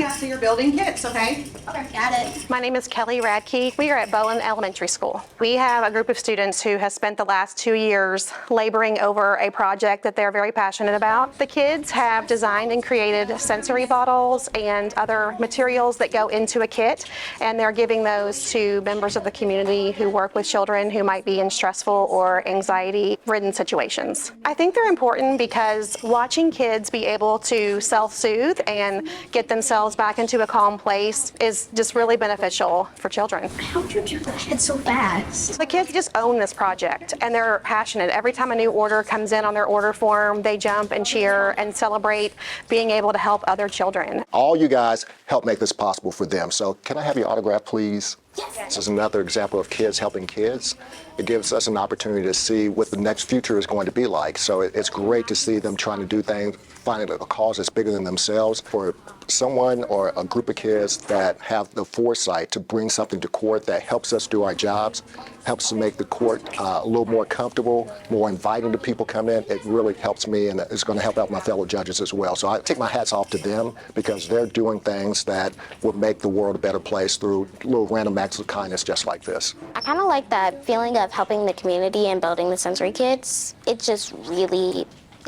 out to your building kits, okay? Okay, got it. My name is Kelly Radke. We are at Bowen Elementary School. We have a group of students who has spent the last 2 years laboring over a project that they're very passionate about. The kids have designed and created sensory bottles and other materials that go into a kit, and they're giving those to members of the community who work with children who might be in stressful or anxiety-ridden situations. I think they're important because watching kids be able to self-soothe and get themselves back into a calm place is just really beneficial for children. How did you do that so fast? The kids just own this project and they're passionate. Every time a new order comes in on their order form, they jump and cheer and celebrate being able to help other children. All you guys help make this possible for them. So can I have your autograph, please? Yes. This is another example of kids helping kids. It gives us an opportunity to see what the next future is going to be like. So it's great to see them trying to do things, finding a cause that's bigger than themselves. For someone or a group of kids that have the foresight to bring something to court that helps us do our jobs, helps to make the court a little more comfortable, more inviting to people come in, it really helps me, and it's going to help out my fellow judges as well. So I take my hats off to them because they're doing things that will make the world a better place through little random acts of kindness just like this. I kind of like that feeling of helping the community and building the sensory kits. It's really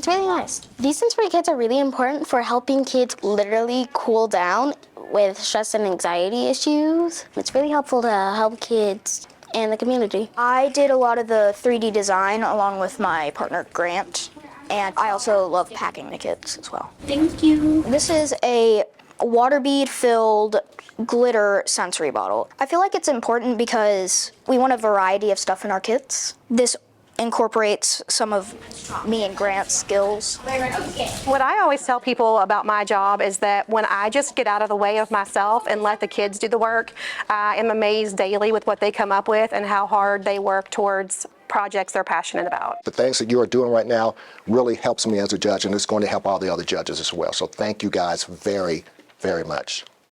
nice. These sensory kits are really important for helping kids literally cool down with stress and anxiety issues. It's really helpful to help kids and the community. I did a lot of the 3D design along with my partner Grant, and I also love packing the kits as well. Thank you. This is a water bead filled glitter sensory bottle. I feel like it's important because we want a variety of stuff in our kits. This incorporates some of me and Grant's skills. What I always tell people about my job is that when I just get out of the way of myself and let the kids do the work, I am amazed daily with what they come up with and how hard they work towards projects they're passionate about. The things that you are doing right now really helps me as a judge, and it's going to help all the other judges as well. So thank you guys very, very much.